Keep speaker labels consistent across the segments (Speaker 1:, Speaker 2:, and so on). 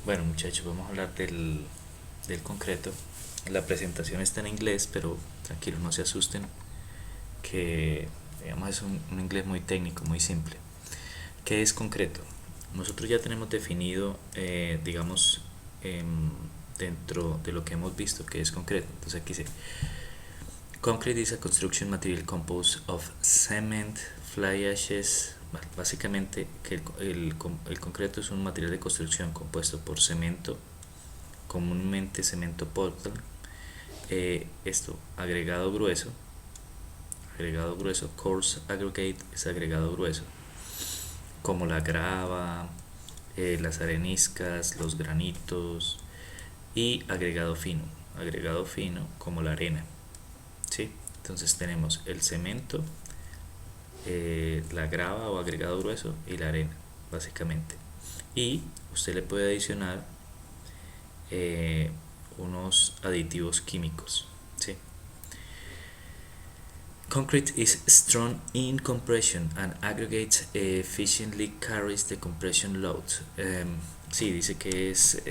Speaker 1: Bueno, muchachos, vamos a hablar del concreto. La presentación está en inglés, pero tranquilos, no se asusten, que digamos es un inglés muy técnico, muy simple. ¿Qué es concreto? Nosotros ya tenemos definido, digamos, dentro de lo que hemos visto que es concreto. Entonces aquí dice, concrete is a construction material composed of cement, fly ashes. Básicamente que el concreto es un material de construcción compuesto por cemento, comúnmente cemento Portland, agregado grueso, coarse aggregate es agregado grueso, como la grava, las areniscas, los granitos, y agregado fino como la arena, ¿sí? Entonces tenemos el cemento, la grava o agregado grueso y la arena, básicamente. Y usted le puede adicionar unos aditivos químicos, ¿sí? Concrete is strong in compression and aggregate efficiently carries the compression load. Sí, dice que es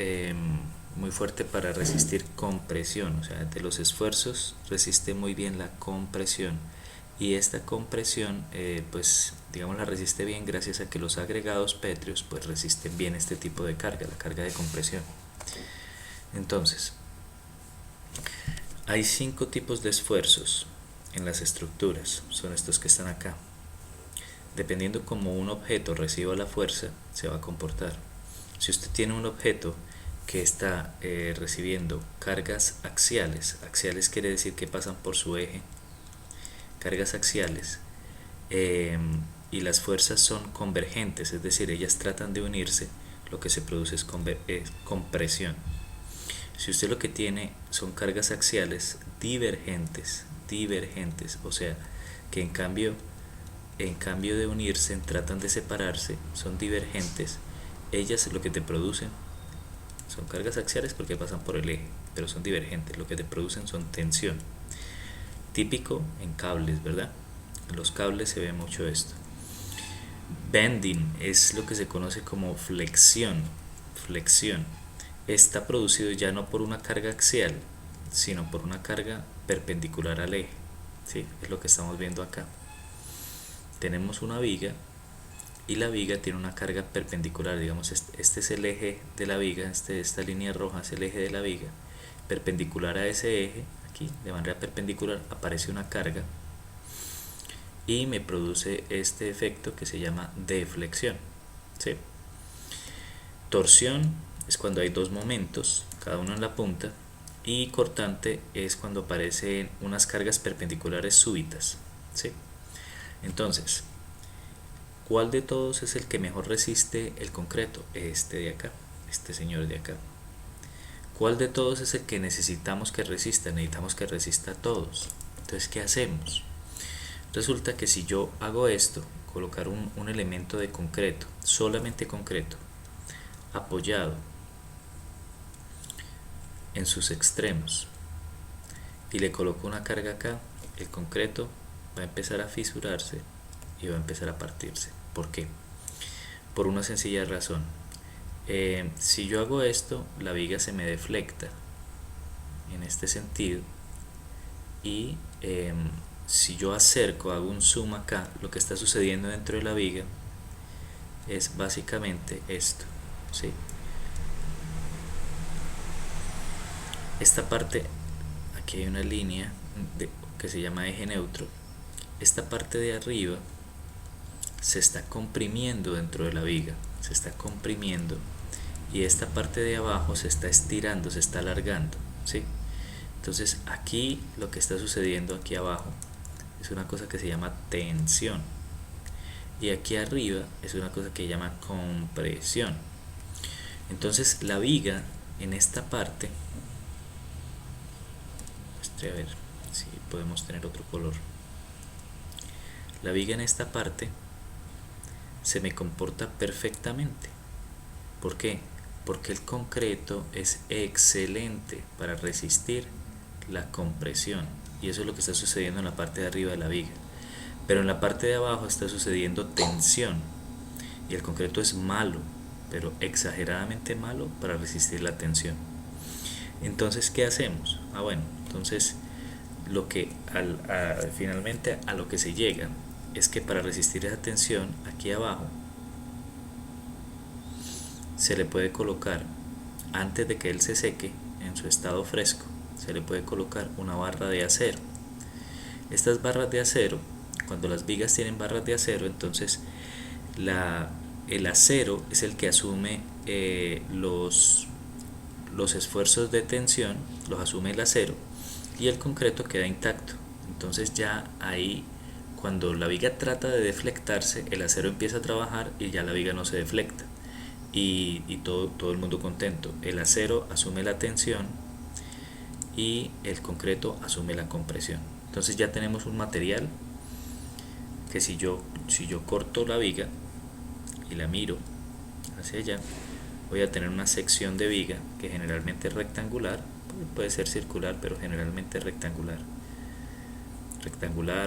Speaker 1: muy fuerte para resistir compresión, o sea, de los esfuerzos resiste muy bien la compresión. Y esta compresión, pues digamos, la resiste bien gracias a que los agregados pétreos pues resisten bien este tipo de carga, la carga de compresión. Entonces, hay 5 tipos de esfuerzos en las estructuras, son estos que están acá. Dependiendo cómo un objeto reciba la fuerza, se va a comportar. Si usted tiene un objeto que está recibiendo cargas axiales, axiales quiere decir que pasan por su eje, cargas axiales, y las fuerzas son convergentes, es decir, ellas tratan de unirse, lo que se produce es compresión. Si usted lo que tiene son cargas axiales divergentes, o sea, que en cambio de unirse tratan de separarse, son divergentes, ellas lo que te producen son cargas axiales porque pasan por el eje, pero son divergentes, lo que te producen son tensión. Típico en cables, ¿verdad? En los cables se ve mucho esto. Bending es lo que se conoce como flexión. Está producido ya no por una carga axial, sino por una carga perpendicular al eje, ¿sí? Es lo que estamos viendo acá. Tenemos una viga y la viga tiene una carga perpendicular, digamos, este es el eje de la viga, esta línea roja es el eje de la viga, perpendicular a ese eje, aquí de manera perpendicular aparece una carga y me produce este efecto que se llama deflexión, ¿sí? Torsión es cuando hay dos momentos, cada uno en la punta, y cortante es cuando aparecen unas cargas perpendiculares súbitas, ¿sí? Entonces, ¿cuál de todos es el que mejor resiste el concreto? Este de acá, este señor de acá. ¿Cuál de todos es el que necesitamos que resista? Necesitamos que resista a todos. Entonces, ¿qué hacemos? Resulta que si yo hago esto, colocar un elemento de concreto, solamente concreto, apoyado en sus extremos, y le coloco una carga acá, el concreto va a empezar a fisurarse y va a empezar a partirse. ¿Por qué? Por una sencilla razón. Si yo hago esto, la viga se me deflecta en este sentido, y si yo acerco, hago un zoom acá, lo que está sucediendo dentro de la viga es básicamente esto, ¿sí? Esta parte, aquí hay una línea que se llama eje neutro. Esta parte de arriba se está comprimiendo dentro de la viga, se está comprimiendo, y esta parte de abajo se está estirando, se está alargando, ¿sí? Entonces aquí lo que está sucediendo aquí abajo es una cosa que se llama tensión, y aquí arriba es una cosa que se llama compresión. Entonces la viga en esta parte, a ver si podemos tener otro color, la viga en esta parte se me comporta perfectamente. ¿Por qué? Porque el concreto es excelente para resistir la compresión, y eso es lo que está sucediendo en la parte de arriba de la viga. Pero en la parte de abajo está sucediendo tensión, y el concreto es malo, pero exageradamente malo para resistir la tensión. Entonces, ¿qué hacemos? Bueno, entonces finalmente a lo que se llega es que para resistir esa tensión aquí abajo se le puede colocar, antes de que él se seque en su estado fresco, se le puede colocar una barra de acero. Estas barras de acero, cuando las vigas tienen barras de acero, entonces el acero es el que asume los esfuerzos de tensión, los asume el acero, y el concreto queda intacto. Entonces ya ahí, cuando la viga trata de deflectarse, el acero empieza a trabajar y ya la viga no se deflecta. Y todo el mundo contento. El acero asume la tensión y el concreto asume la compresión. Entonces ya tenemos un material que si yo corto la viga y la miro hacia allá, voy a tener una sección de viga que generalmente es rectangular, puede ser circular, pero generalmente es rectangular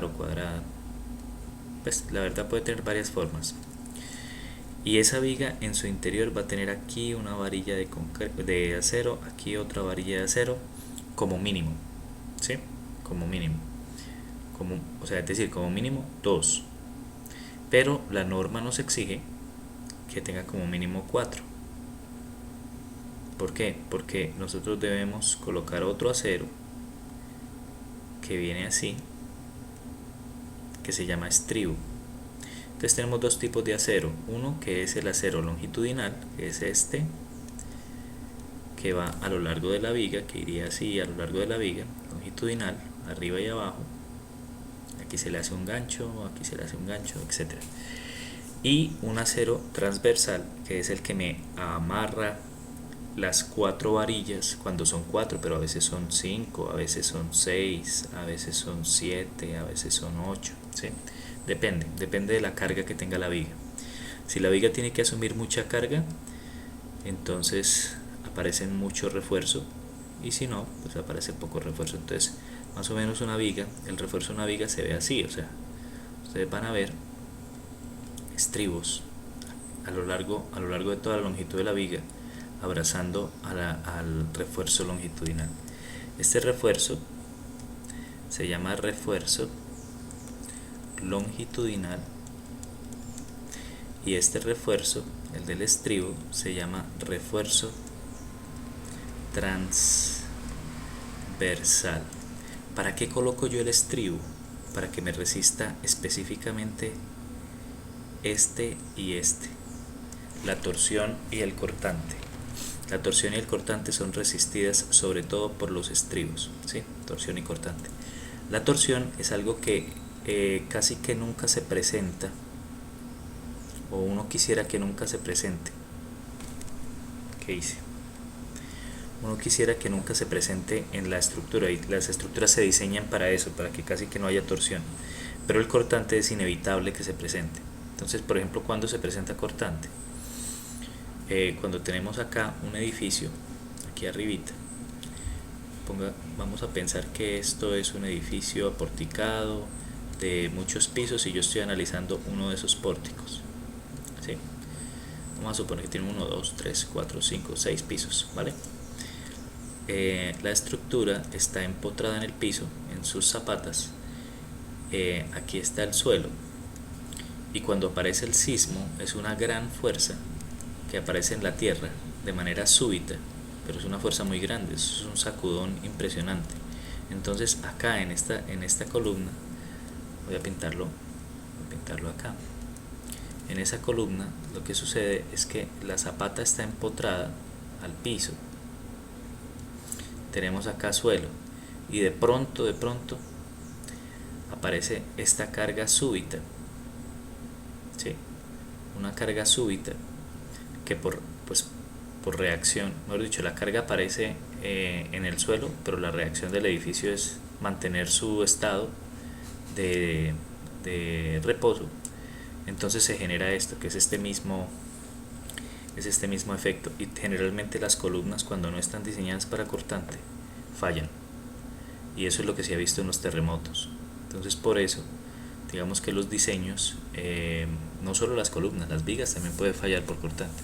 Speaker 1: o cuadrada. Pues la verdad puede tener varias formas. Y esa viga en su interior va a tener aquí una varilla de acero, aquí otra varilla de acero, como mínimo, ¿sí? Como mínimo. O sea, es decir, como mínimo 2. Pero la norma nos exige que tenga como mínimo 4. ¿Por qué? Porque nosotros debemos colocar otro acero que viene así, que se llama estribo. Entonces tenemos dos tipos de acero. Uno que es el acero longitudinal, que es este, que va a lo largo de la viga, que iría así a lo largo de la viga, longitudinal, arriba y abajo. Aquí se le hace un gancho, aquí se le hace un gancho, etc. Y un acero transversal, que es el que me amarra las 4 varillas, cuando son 4, pero a veces son 5, a veces son 6, a veces son 7, a veces son 8, ¿sí? Depende de la carga que tenga la viga. Si la viga tiene que asumir mucha carga, entonces aparecen mucho refuerzo, y si no, pues aparece poco refuerzo. Entonces, más o menos una viga, el refuerzo de una viga se ve así, o sea, ustedes van a ver estribos a lo largo de toda la longitud de la viga, abrazando al refuerzo longitudinal. Este refuerzo se llama refuerzo longitudinal, y este refuerzo, el del estribo, se llama refuerzo transversal. ¿Para qué coloco yo el estribo? Para que me resista específicamente este y este, la torsión y el cortante. La torsión y el cortante son resistidas sobre todo por los estribos, ¿sí? Torsión y cortante. La torsión es algo que casi que nunca se presenta, o uno quisiera que nunca se presente. ¿Qué hice? Uno quisiera que nunca se presente en la estructura, y las estructuras se diseñan para eso, para que casi que no haya torsión, pero el cortante es inevitable que se presente. Entonces, por ejemplo, ¿cuándo se presenta cortante? Cuando tenemos acá un edificio, aquí arribita, vamos a pensar que esto es un edificio aporticado de muchos pisos y yo estoy analizando uno de esos pórticos, ¿sí? Vamos a suponer que tiene 1, 2, 3, 4, 5, 6 pisos, ¿vale? La estructura está empotrada en el piso, en sus zapatas. Aquí está el suelo, y cuando aparece el sismo es una gran fuerza que aparece en la tierra de manera súbita, pero es una fuerza muy grande, es un sacudón impresionante. Entonces acá en esta columna, voy a pintarlo acá. En esa columna lo que sucede es que la zapata está empotrada al piso. Tenemos acá suelo, y de pronto aparece esta carga súbita, ¿sí? Una carga súbita que por reacción, mejor dicho, la carga aparece en el suelo, pero la reacción del edificio es mantener su estado de reposo. Entonces se genera esto, que es este mismo efecto, y generalmente las columnas, cuando no están diseñadas para cortante, fallan, y eso es lo que se ha visto en los terremotos. Entonces, por eso digamos que los diseños, no solo las columnas, las vigas también pueden fallar por cortante.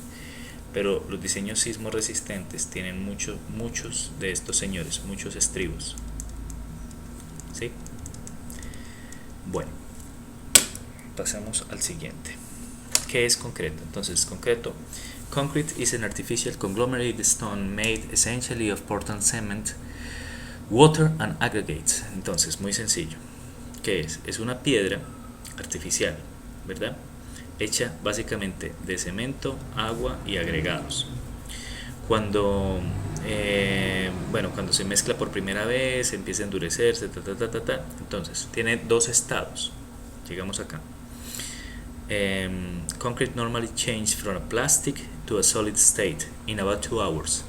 Speaker 1: pero los diseños sismo resistentes tienen muchos de estos señores, muchos estribos. ¿Sí? Bueno, pasamos al siguiente. ¿Qué es concreto? Entonces, concreto. Concrete is an artificial conglomerate stone made essentially of Portland cement, water and aggregates. Entonces, muy sencillo. ¿Qué es? Es una piedra artificial, ¿verdad? Hecha básicamente de cemento, agua y agregados. Cuando cuando se mezcla por primera vez, empieza a endurecerse, entonces tiene dos estados. Llegamos acá. Concrete normally changes from a plastic to a solid state in about 2 hours.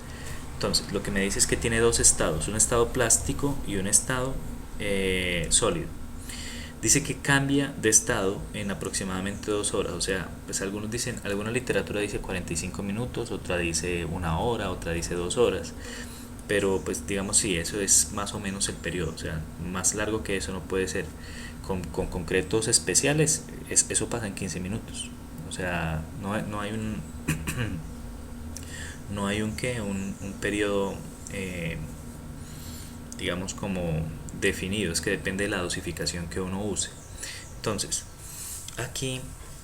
Speaker 1: Entonces, lo que me dice es que tiene dos estados, un estado plástico y un estado sólido. Dice que cambia de estado en aproximadamente 2 horas, o sea, pues algunos dicen, alguna literatura dice 45 minutos, otra dice 1 hora, otra dice 2 horas, pero pues digamos sí, eso es más o menos el periodo, o sea, más largo que eso no puede ser. Con concretos especiales, eso pasa en 15 minutos, o sea, no hay un no hay un periodo digamos como definido, es que depende de la dosificación que uno use. Entonces, aquí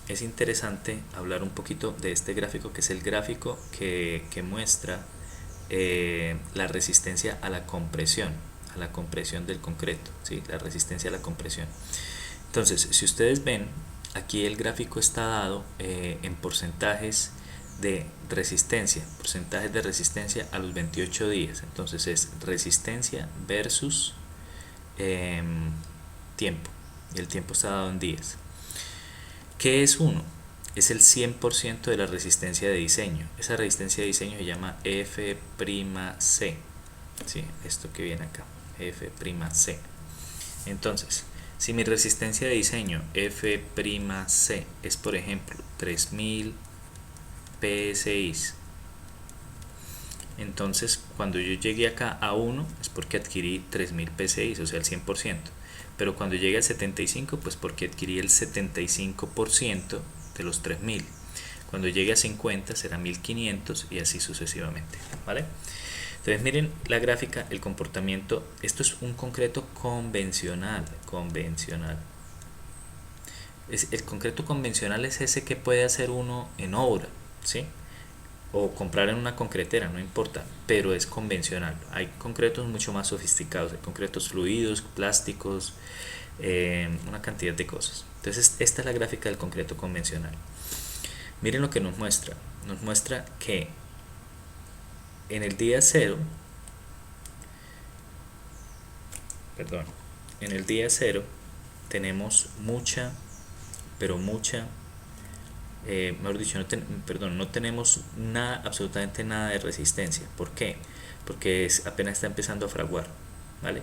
Speaker 1: es interesante hablar un poquito de este gráfico, que es el gráfico que muestra la resistencia a la compresión del concreto, ¿sí? La resistencia a la compresión. Entonces, si ustedes ven, aquí el gráfico está dado en porcentajes de resistencia a los 28 días. Entonces es resistencia versus tiempo, y el tiempo está dado en días. ¿Qué es 1? Es el 100% de la resistencia de diseño. Esa resistencia de diseño se llama F'C, ¿sí? Esto que viene acá, F'C. Entonces, si mi resistencia de diseño F'C es, por ejemplo, 3000 PSI, entonces cuando yo llegué acá a 1 es porque adquirí 3000 PSI, o sea el 100%, pero cuando llegue al 75 pues porque adquirí el 75% de los 3000. Cuando llegue a 50 será 1500 y así sucesivamente, ¿vale? Entonces miren la gráfica, el comportamiento. Esto es un concreto convencional. El concreto convencional es ese que puede hacer uno en obra, ¿sí? O comprar en una concretera, no importa, pero es convencional. Hay concretos mucho más sofisticados, hay concretos fluidos, plásticos, una cantidad de cosas. Entonces esta es la gráfica del concreto convencional. Miren lo que nos muestra. Nos muestra que en el día 0, tenemos mucha, mejor dicho, no tenemos nada, absolutamente nada de resistencia. ¿Por qué? Porque apenas está empezando a fraguar, ¿vale?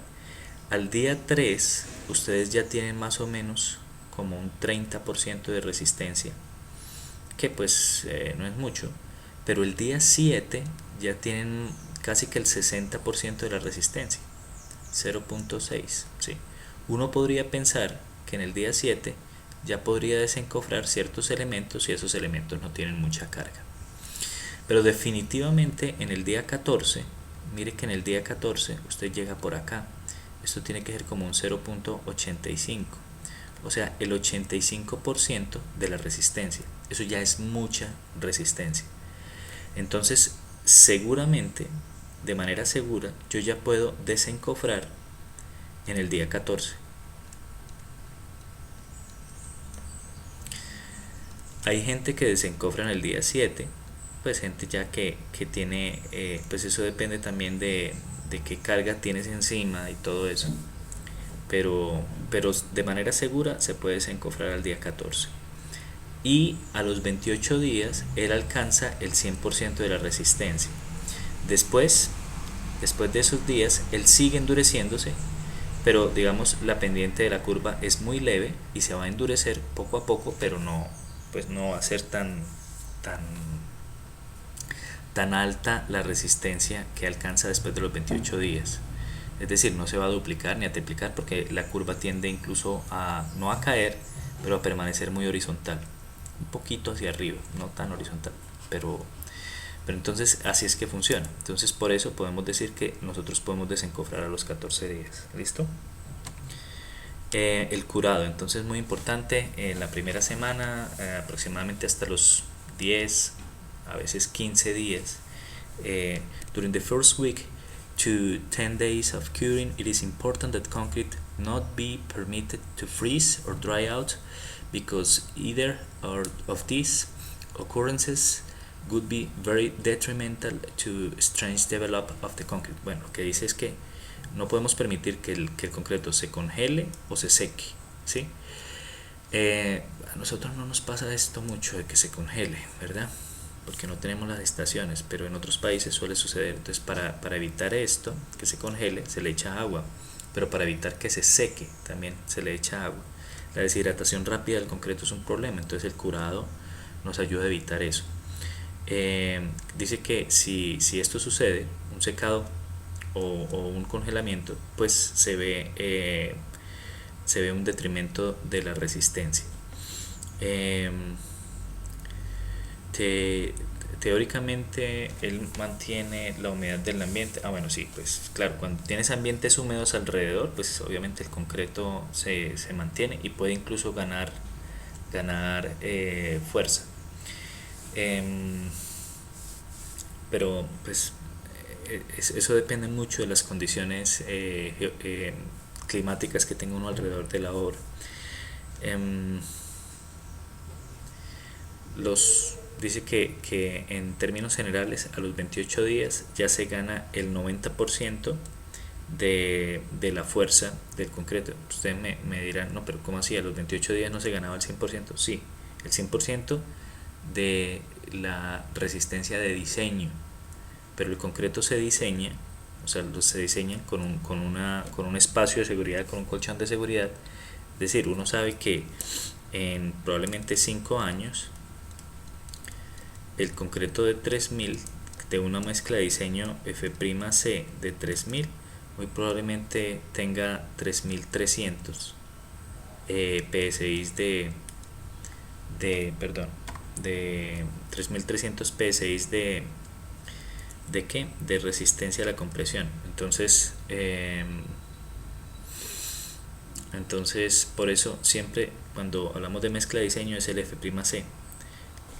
Speaker 1: Al día 3 ustedes ya tienen más o menos como un 30% de resistencia, que pues no es mucho, pero el día 7 ya tienen casi que el 60% de la resistencia, 0.6, ¿sí? Uno podría pensar que en el día 7 ya podría desencofrar ciertos elementos y esos elementos no tienen mucha carga, pero definitivamente en el día 14, mire que en el día 14 usted llega por acá, esto tiene que ser como un 0.85, o sea el 85% de la resistencia. Eso ya es mucha resistencia. Entonces seguramente, de manera segura, yo ya puedo desencofrar en el día 14. Hay gente que desencofra en el día 7, pues gente ya que tiene, pues eso depende también de qué carga tienes encima y todo eso, pero de manera segura se puede desencofrar al día 14. Y a los 28 días él alcanza el 100% de la resistencia. Después de esos días él sigue endureciéndose, pero digamos la pendiente de la curva es muy leve y se va a endurecer poco a poco, pero no va a ser tan alta la resistencia que alcanza después de los 28 días. Es decir, no se va a duplicar ni a triplicar, porque la curva tiende incluso no a caer, pero a permanecer muy horizontal, un poquito hacia arriba, no tan horizontal, pero Pero entonces así es que funciona. Entonces por eso podemos decir que nosotros podemos desencofrar a los 14 días. ¿Listo? El curado, entonces muy importante, la primera semana, aproximadamente hasta los 10, a veces 15 días. During the first week to 10 days of curing, it is important that concrete not be permitted to freeze or dry out, because either of these occurrences would be very detrimental to strength develop of the concrete. Bueno, lo que dice es que no podemos permitir que el concreto se congele o se seque, ¿sí? A nosotros no nos pasa esto mucho de que se congele, ¿verdad? Porque no tenemos las estaciones, pero en otros países suele suceder. Entonces para evitar esto, que se congele, se le echa agua, pero para evitar que se seque también se le echa agua. La deshidratación rápida del concreto es un problema, entonces el curado nos ayuda a evitar eso. Dice que si esto sucede, un secado o un congelamiento, pues se ve un detrimento de la resistencia. Teóricamente él mantiene la humedad del ambiente. Bueno, sí, pues claro, cuando tienes ambientes húmedos alrededor, pues obviamente el concreto se mantiene y puede incluso ganar fuerza. Pero pues eso depende mucho de las condiciones climáticas que tenga uno alrededor de la obra. Dice que en términos generales a los 28 días ya se gana el 90% de la fuerza del concreto. Ustedes me dirán, no, pero ¿cómo así? A los 28 días no se ganaba el 100%. Sí, el 100% de la resistencia de diseño, pero el concreto se diseña, o sea, se diseña con un espacio de seguridad, con un colchón de seguridad. Es decir, uno sabe que en probablemente 5 años el concreto de 3000, de una mezcla de diseño F'C de 3000, muy probablemente tenga 3300 PSI de 3300 PSI ¿de qué? De resistencia a la compresión. Entonces por eso siempre cuando hablamos de mezcla de diseño es el F'C,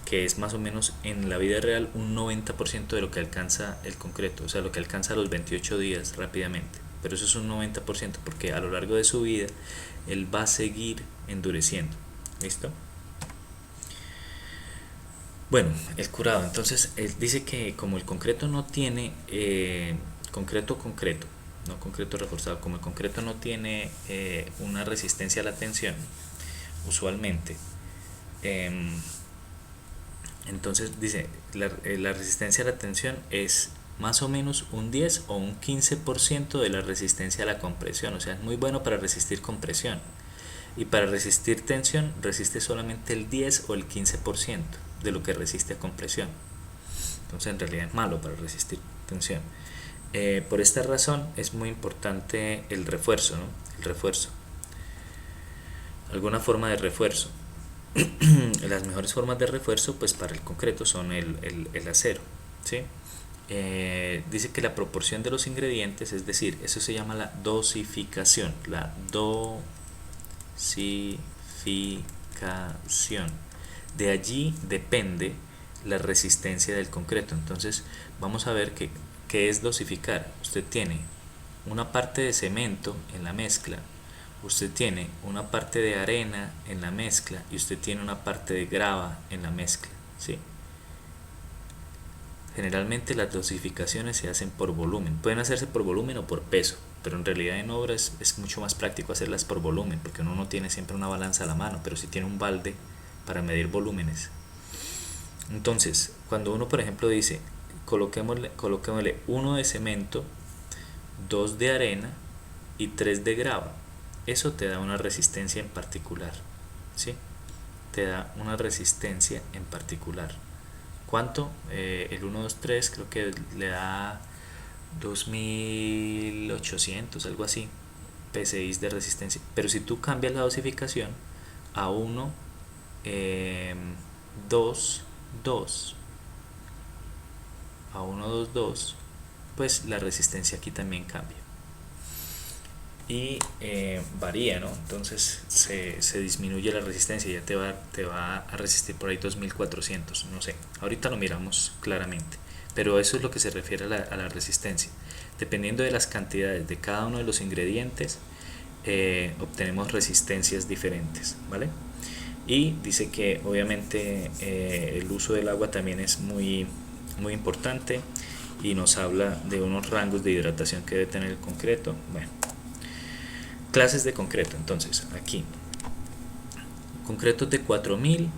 Speaker 1: que es más o menos en la vida real un 90% de lo que alcanza el concreto, o sea, lo que alcanza a los 28 días rápidamente. Pero eso es un 90% porque a lo largo de su vida él va a seguir endureciendo. ¿Listo? Bueno, el curado. Entonces, él dice que como el concreto no tiene concreto, no concreto reforzado, como el concreto no tiene una resistencia a la tensión, usualmente, entonces dice, la resistencia a la tensión es más o menos un 10 o un 15% de la resistencia a la compresión. O sea, es muy bueno para resistir compresión. Y para resistir tensión resiste solamente el 10 o el 15% de lo que resiste a compresión. Entonces en realidad es malo para resistir tensión. Por esta razón es muy importante el refuerzo, ¿no? El refuerzo. Alguna forma de refuerzo. Las mejores formas de refuerzo pues para el concreto son el acero, ¿sí? Dice que la proporción de los ingredientes, es decir, eso se llama la dosificación, la dosificación. De allí depende la resistencia del concreto. Entonces vamos a ver qué es dosificar. Usted tiene una parte de cemento en la mezcla, usted tiene una parte de arena en la mezcla y usted tiene una parte de grava en la mezcla, ¿sí? Generalmente las dosificaciones se hacen por volumen. Pueden hacerse por volumen o por peso, pero en realidad en obras es mucho más práctico hacerlas por volumen, porque uno no tiene siempre una balanza a la mano, pero sí tiene un balde para medir volúmenes. Entonces, cuando uno, por ejemplo, dice coloquémosle 1 de cemento, 2 de arena y 3 de grava, eso te da una resistencia en particular, ¿sí? Te da una resistencia en particular. ¿Cuánto? El 1, 2, 3 creo que le da 2800, algo así, PSI de resistencia. Pero si tú cambias la dosificación a 1, 2, 2, a 122, pues la resistencia aquí también cambia y varía, ¿no? Entonces se disminuye la resistencia, ya te va a resistir por ahí 2400, no sé, ahorita lo miramos claramente, pero eso es lo que se refiere a la resistencia. Dependiendo de las cantidades de cada uno de los ingredientes, obtenemos resistencias diferentes, ¿vale? Y dice que obviamente el uso del agua también es muy importante, y nos habla de unos rangos de hidratación que debe tener el concreto. Bueno, clases de concreto. Entonces aquí concretos de 4000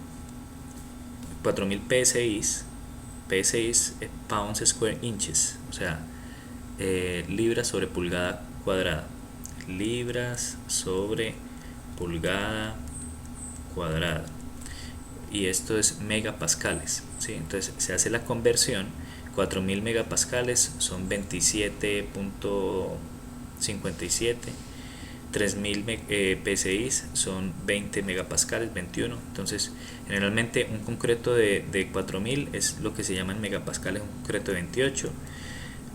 Speaker 1: psi, pounds square inches, o sea, libras sobre pulgada cuadrada, libras sobre pulgada cuadrada, y esto es megapascales, ¿sí? Entonces se hace la conversión. 4000 megapascales son 27.57, 3000 psi son 20 megapascales, 21. Entonces generalmente un concreto de 4000 es lo que se llama en megapascales un concreto de 28,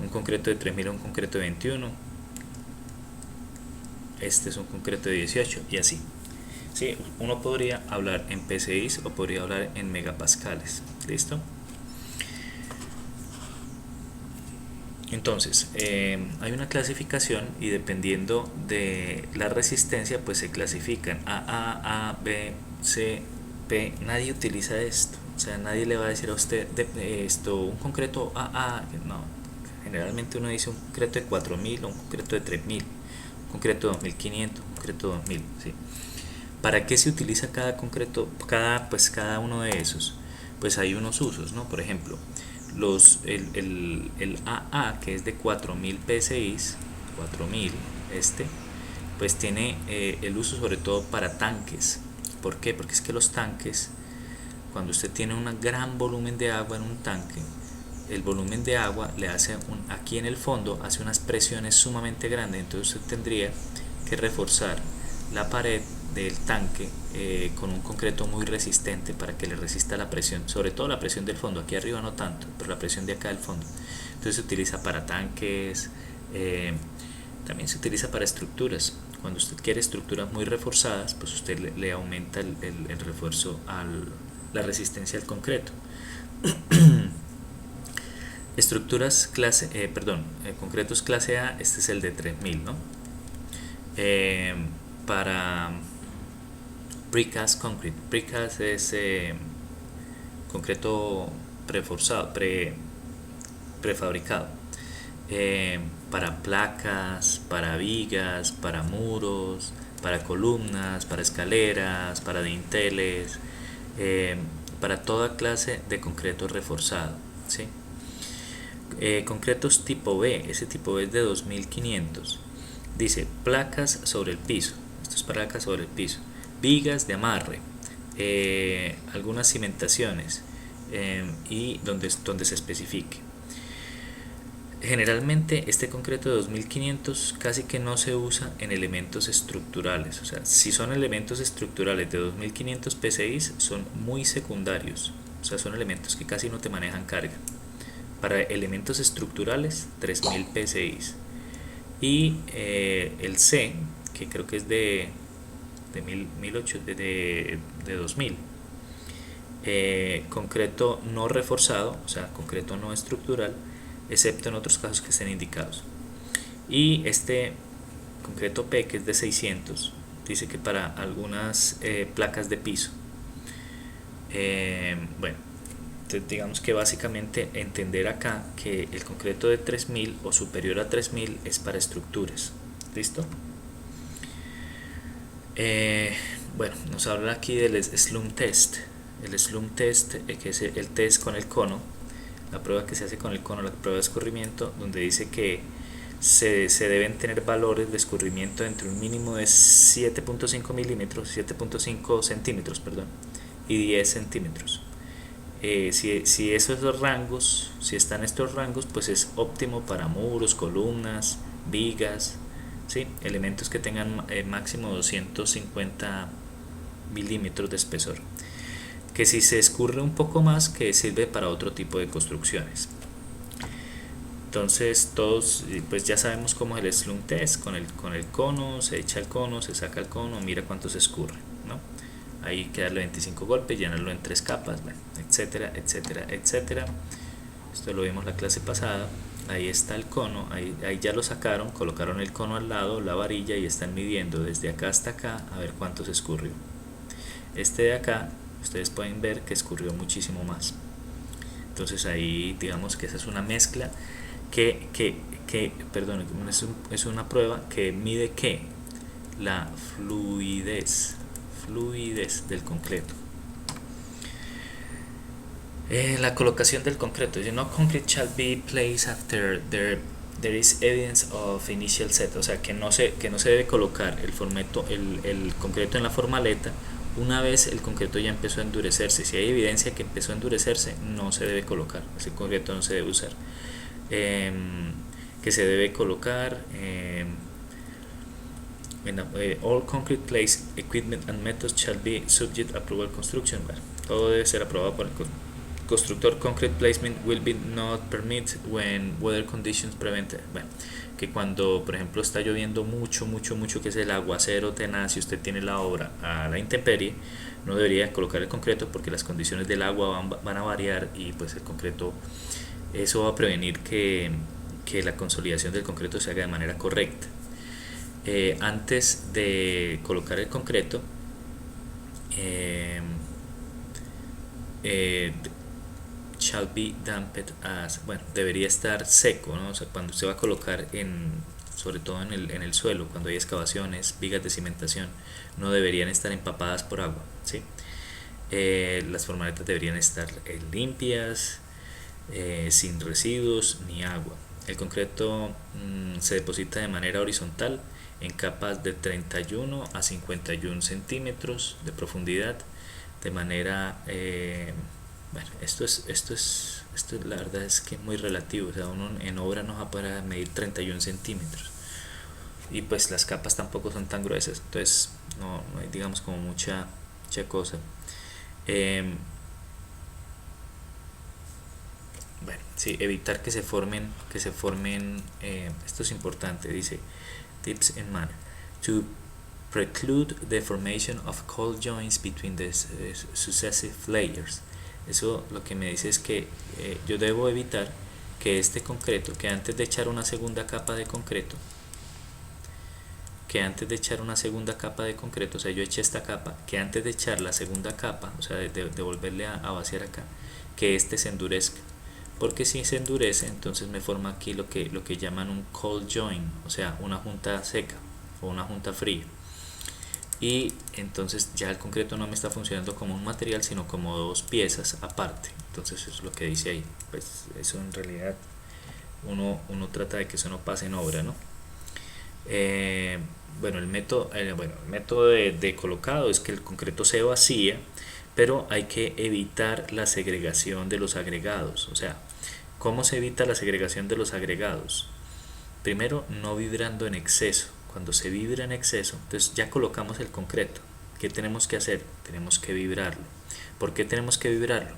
Speaker 1: un concreto de 3000 es un concreto de 21, este es un concreto de 18, y así. Sí, uno podría hablar en psi o podría hablar en megapascales. ¿Listo? Entonces, hay una clasificación, y dependiendo de la resistencia, pues se clasifican A, B, C, P. Nadie utiliza esto, o sea, nadie le va a decir a usted esto, un concreto AA, no. Generalmente uno dice un concreto de 4000 o un concreto de 3000, un concreto de 2500, un concreto de 2000, ¿sí? ¿Para qué se utiliza cada concreto, cada uno de esos? Pues hay unos usos, ¿no? Por ejemplo, el AA, que es de 4000 psi, 4000, pues tiene el uso sobre todo para tanques. ¿Por qué? Porque es que los tanques, cuando usted tiene un gran volumen de agua en un tanque, el volumen de agua le hace aquí en el fondo hace unas presiones sumamente grandes, entonces usted tendría que reforzar la pared del tanque con un concreto muy resistente para que le resista la presión, sobre todo la presión del fondo. Aquí arriba no tanto, pero la presión de acá del fondo. Entonces se utiliza para tanques, también se utiliza para estructuras. Cuando usted quiere estructuras muy reforzadas, pues usted le aumenta el refuerzo la resistencia al concreto. Estructuras concretos clase A, este es el de 3000, ¿no? Para precast concrete, precast es concreto preforzado, prefabricado, para placas, para vigas, para muros, para columnas, para escaleras, para dinteles, para toda clase de concreto reforzado, ¿sí? Concretos tipo B, ese tipo B es de 2500. Dice placas sobre el piso, esto es placas sobre el piso, vigas de amarre, algunas cimentaciones, y donde se especifique. Generalmente este concreto de 2500 casi que no se usa en elementos estructurales, o sea, si son elementos estructurales de 2500 psi son muy secundarios, o sea, son elementos que casi no te manejan carga. Para elementos estructurales 3000 psi. Y el C, que creo que es de 2000, concreto no reforzado, o sea, concreto no estructural, excepto en otros casos que estén indicados. Y este concreto P, que es de 600, dice que para algunas placas de piso. Bueno, entonces digamos que básicamente entender acá que el concreto de 3000 o superior a 3000 es para estructuras. ¿Listo? Bueno, nos habla aquí del slum test. El slum test, que es el test con el cono, la prueba que se hace con el cono, la prueba de escurrimiento, donde dice que se deben tener valores de escurrimiento entre un mínimo de 7.5 milímetros, 7.5 centímetros, perdón, y 10 centímetros. Si esos rangos, si están estos rangos, pues es óptimo para muros, columnas, vigas, ¿sí? Elementos que tengan máximo 250 milímetros de espesor. Que si se escurre un poco más, que sirve para otro tipo de construcciones. Entonces todos pues ya sabemos cómo es el slump test, con el cono, se echa el cono, se saca el cono, mira cuánto se escurre, ¿no? Ahí hay que darle 25 golpes, llenarlo en 3 capas, bueno, etcétera, etcétera, etcétera. Esto lo vimos la clase pasada. Ahí está el cono, ahí ya lo sacaron, colocaron el cono al lado, la varilla, y están midiendo desde acá hasta acá a ver cuánto se escurrió. Este de acá, ustedes pueden ver que escurrió muchísimo más. Entonces ahí digamos que esa es una mezcla perdón, es una prueba que mide que la fluidez del concreto. La colocación del concreto. No concrete shall be placed after there is evidence of initial set. O sea, que no se debe colocar el concreto en la formaleta una vez el concreto ya empezó a endurecerse. Si hay evidencia que empezó a endurecerse, no se debe colocar. Ese concreto no se debe usar. Que se debe colocar all concrete place equipment and methods shall be subject approval construction. Bueno, todo debe ser aprobado por el constructor. Concrete placement will be not permitted when weather conditions prevent. Bueno, que cuando por ejemplo está lloviendo mucho, que es el aguacero tenaz y usted tiene la obra a la intemperie, no debería colocar el concreto porque las condiciones del agua van a variar, y pues el concreto, eso va a prevenir que la consolidación del concreto se haga de manera correcta. Antes de colocar el concreto, shall be damped as, bueno, debería estar seco, ¿no? O sea, cuando se va a colocar sobre todo en el suelo, cuando hay excavaciones, vigas de cimentación, no deberían estar empapadas por agua, ¿sí? Las formaletas deberían estar limpias, sin residuos ni agua. El concreto se deposita de manera horizontal en capas de 31 a 51 centímetros de profundidad, de manera bueno, esto la verdad es que es muy relativo. O sea, uno en obra no va a poder medir 31 centímetros, y pues las capas tampoco son tan gruesas, entonces no hay, digamos, como mucha cosa. Bueno, sí, evitar que se formen esto es importante. Dice tips and manner to preclude the formation of cold joints between the successive layers. Eso lo que me dice es que yo debo evitar que este concreto, que antes de echar una segunda capa de concreto, o sea, yo eché esta capa, que antes de echar la segunda capa, o sea, de volverle a vaciar acá, que este se endurezca. Porque si se endurece, entonces me forma aquí lo que llaman un cold joint, o sea, una junta seca o una junta fría. Y entonces ya el concreto no me está funcionando como un material, sino como dos piezas aparte. Entonces eso es lo que dice ahí. Pues eso en realidad uno trata de que eso no pase en obra, ¿no? Bueno, el método de colocado es que el concreto se vacía, pero hay que evitar la segregación de los agregados. O sea, ¿cómo se evita la segregación de los agregados? Primero, no vibrando en exceso. Cuando se vibra en exceso, entonces ya colocamos el concreto. ¿Qué tenemos que hacer? Tenemos que vibrarlo. ¿Por qué tenemos que vibrarlo?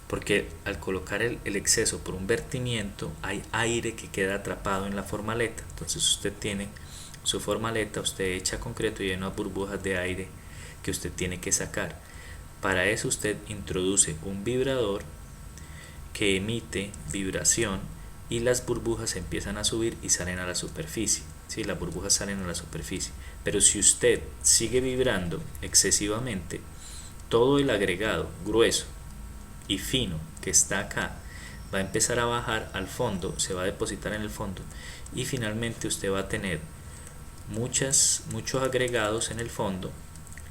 Speaker 1: Porque al colocar el exceso por un vertimiento, hay aire que queda atrapado en la formaleta. Entonces usted tiene su formaleta, usted echa concreto y hay unas burbujas de aire que usted tiene que sacar. Para eso usted introduce un vibrador que emite vibración, y las burbujas empiezan a subir y salen a la superficie. ¿Sí? Las burbujas salen a la superficie. Pero si usted sigue vibrando excesivamente, todo el agregado grueso y fino que está acá va a empezar a bajar al fondo, se va a depositar en el fondo, y finalmente usted va a tener muchos agregados en el fondo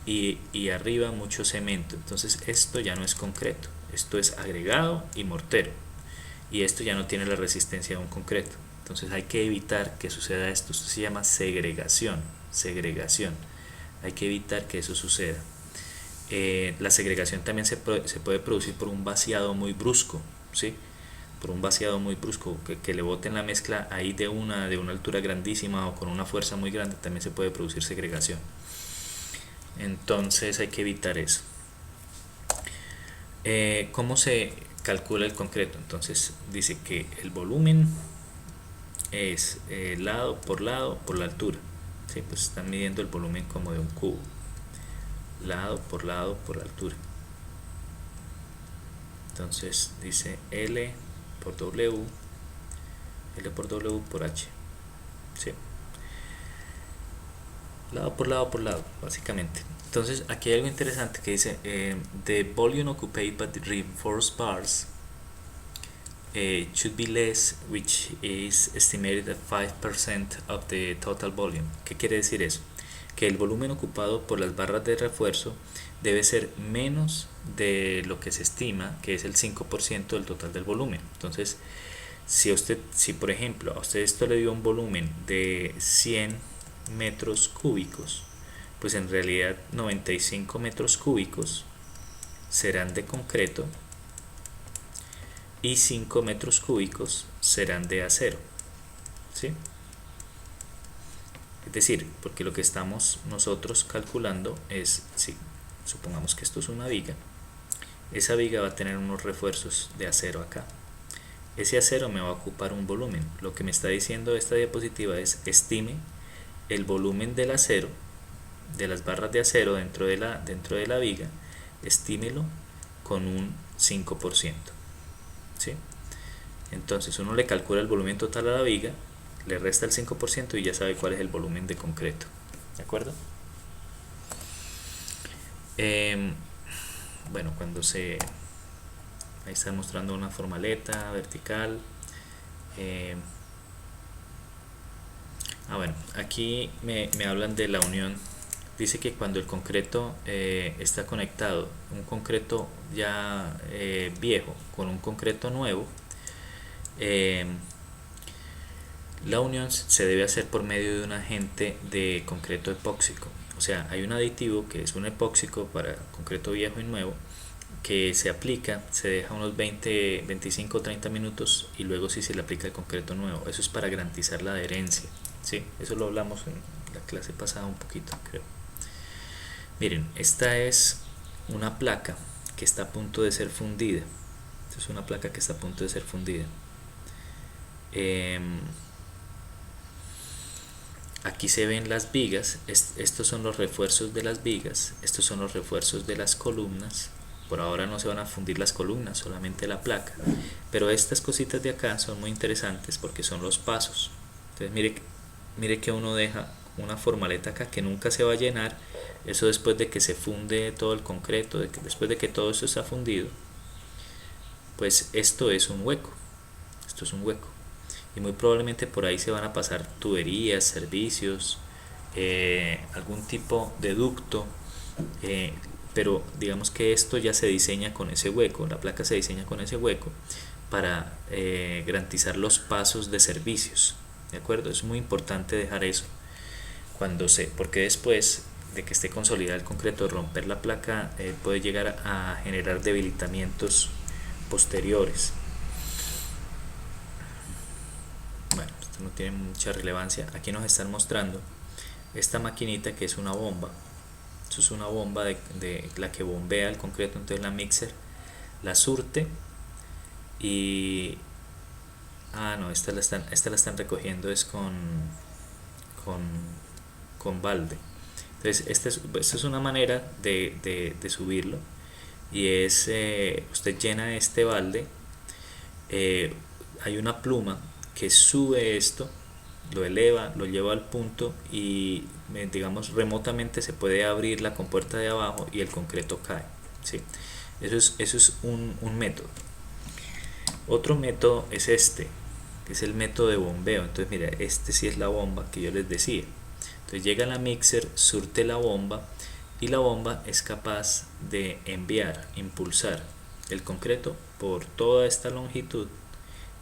Speaker 1: y arriba mucho cemento. Entonces esto ya no es concreto, esto es agregado y mortero, y esto ya no tiene la resistencia de un concreto. Entonces hay que evitar que suceda esto. Esto se llama segregación. Hay que evitar que eso suceda. La segregación también se puede producir por un vaciado muy brusco, ¿sí? Por un vaciado muy brusco, que le boten la mezcla ahí de una altura grandísima o con una fuerza muy grande, también se puede producir segregación. Entonces hay que evitar eso. ¿Cómo se calcula el concreto? Entonces dice que el volumen es lado por la altura, ¿sí? Pues están midiendo el volumen como de un cubo, lado por la altura. Entonces dice L por W por H, ¿sí? Lado por lado, básicamente. Entonces aquí hay algo interesante que dice the volume occupied by the reinforced bars should be less, which is estimated at 5% of the total volume. ¿Qué quiere decir eso? Que el volumen ocupado por las barras de refuerzo debe ser menos de lo que se estima, que es el 5% del total del volumen. Entonces, si por ejemplo a usted esto le dio un volumen de 100 metros cúbicos, pues en realidad 95 metros cúbicos serán de concreto y 5 metros cúbicos serán de acero, ¿sí? Es decir, porque lo que estamos nosotros calculando es, si supongamos que esto es una viga, esa viga va a tener unos refuerzos de acero acá. Ese acero me va a ocupar un volumen. Lo que me está diciendo esta diapositiva es estime el volumen del acero, de las barras de acero dentro de la viga, estímelo con un 5%, ¿sí? Entonces uno le calcula el volumen total a la viga, le resta el 5% y ya sabe cuál es el volumen de concreto, ¿de acuerdo? Bueno, ahí está mostrando una formaleta vertical. Bueno, aquí me hablan de la unión. Dice que cuando el concreto está conectado, un concreto ya viejo con un concreto nuevo, la unión se debe hacer por medio de un agente de concreto epóxico. O sea, hay un aditivo que es un epóxico para concreto viejo y nuevo que se aplica, se deja unos 20, 25, 30 minutos y luego sí se le aplica el concreto nuevo. Eso es para garantizar la adherencia, ¿sí? Eso lo hablamos en la clase pasada un poquito, creo. Miren, esta es una placa que está a punto de ser fundida. Esta es una placa que está a punto de ser fundida. Aquí se ven las vigas. Estos son los refuerzos de las vigas. Estos son los refuerzos de las columnas. Por ahora no se van a fundir las columnas, solamente la placa. Pero estas cositas de acá son muy interesantes porque son los pasos. Entonces mire que uno deja una formaleta acá que nunca se va a llenar. Eso después de que se funde todo el concreto, después de que todo esto está fundido, pues esto es un hueco. Esto es un hueco. Y muy probablemente por ahí se van a pasar tuberías, servicios, algún tipo de ducto, pero digamos que esto ya se diseña con ese hueco, la placa se diseña con ese hueco para garantizar los pasos de servicios, ¿de acuerdo? Es muy importante dejar eso porque después de que esté consolidado el concreto, romper la placa puede llegar a generar debilitamientos posteriores. Bueno, esto no tiene mucha relevancia. Aquí nos están mostrando esta maquinita que es una bomba. Esto es una bomba de la que bombea el concreto. Entonces la mixer la surte y no, esta la están recogiendo es con balde. Entonces esta es una manera de subirlo, y es usted llena este balde, hay una pluma que sube esto, lo eleva, lo lleva al punto y digamos remotamente se puede abrir la compuerta de abajo y el concreto cae, ¿sí? Eso es un método. Otro método es este, que es el método de bombeo. Entonces mira, este sí es la bomba que yo les decía. Entonces llega la mixer, surte la bomba y la bomba es capaz de impulsar el concreto por toda esta longitud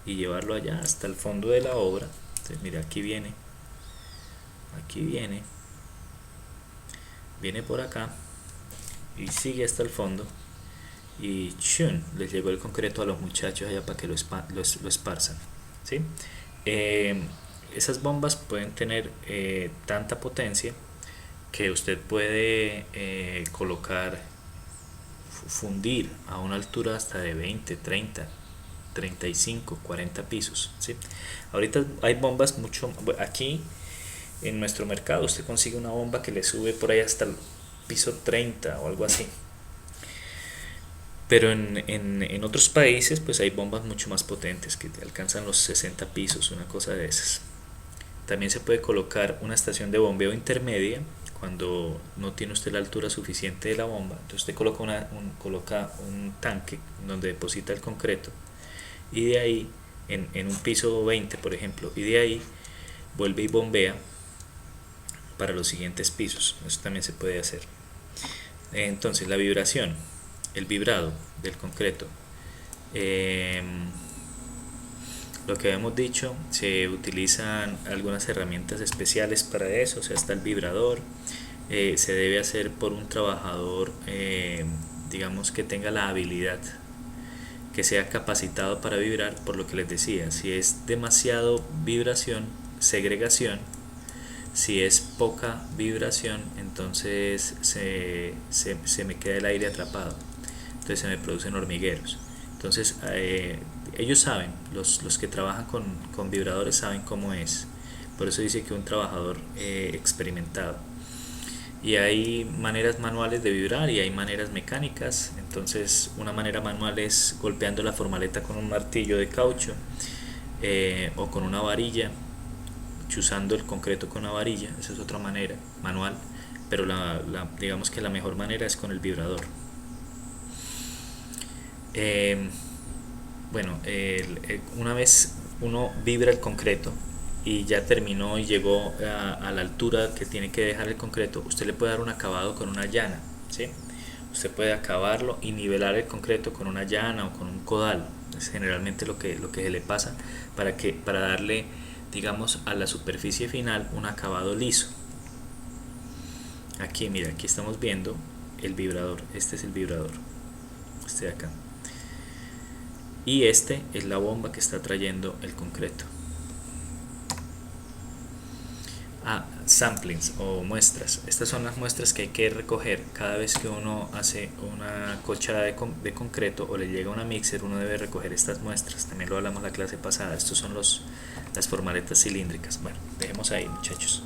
Speaker 1: y llevarlo allá hasta el fondo de la obra. Entonces mira, aquí viene por acá y sigue hasta el fondo y ¡chun! Les llegó el concreto a los muchachos allá para que lo esparzan, ¿sí? Esas bombas pueden tener tanta potencia que usted puede fundir a una altura hasta de 20, 30, 35, 40 pisos, ¿sí? Ahorita hay bombas mucho, aquí en nuestro mercado usted consigue una bomba que le sube por ahí hasta el piso 30 o algo así. Pero en otros países pues hay bombas mucho más potentes que alcanzan los 60 pisos, una cosa de esas. También se puede colocar una estación de bombeo intermedia cuando no tiene usted la altura suficiente de la bomba. Entonces usted coloca, coloca un tanque donde deposita el concreto y de ahí, en un piso 20 por ejemplo, y de ahí vuelve y bombea para los siguientes pisos. Eso también se puede hacer. Entonces la vibración, el vibrado del concreto. Lo que habíamos dicho, se utilizan algunas herramientas especiales para eso, o sea, está el vibrador. Se debe hacer por un trabajador, digamos, que tenga la habilidad, que sea capacitado para vibrar, por lo que les decía, si es demasiado vibración, segregación. Si es poca vibración, entonces se me queda el aire atrapado, entonces se me producen hormigueros. Entonces ellos saben, los que trabajan con vibradores saben cómo es. Por eso dice que un trabajador experimentado. Y hay maneras manuales de vibrar y hay maneras mecánicas. Entonces una manera manual es golpeando la formaleta con un martillo de caucho o con una varilla, chuzando el concreto con una varilla. Esa es otra manera manual, pero digamos que la mejor manera es con el vibrador. Bueno, una vez uno vibra el concreto y ya terminó y llegó a la altura que tiene que dejar el concreto, usted le puede dar un acabado con una llana, ¿sí? Usted puede acabarlo y nivelar el concreto con una llana o con un codal. Es generalmente lo que se le pasa para darle, digamos, a la superficie final un acabado liso. Aquí, mira, aquí estamos viendo el vibrador. Este es el vibrador, este de acá, y este es la bomba que está trayendo el concreto. Samplings o muestras. Estas son las muestras que hay que recoger cada vez que uno hace una colchada de concreto o le llega una mixer. Uno debe recoger estas muestras. También lo hablamos la clase pasada. Estos son las formaletas cilíndricas. Bueno, dejemos ahí, muchachos.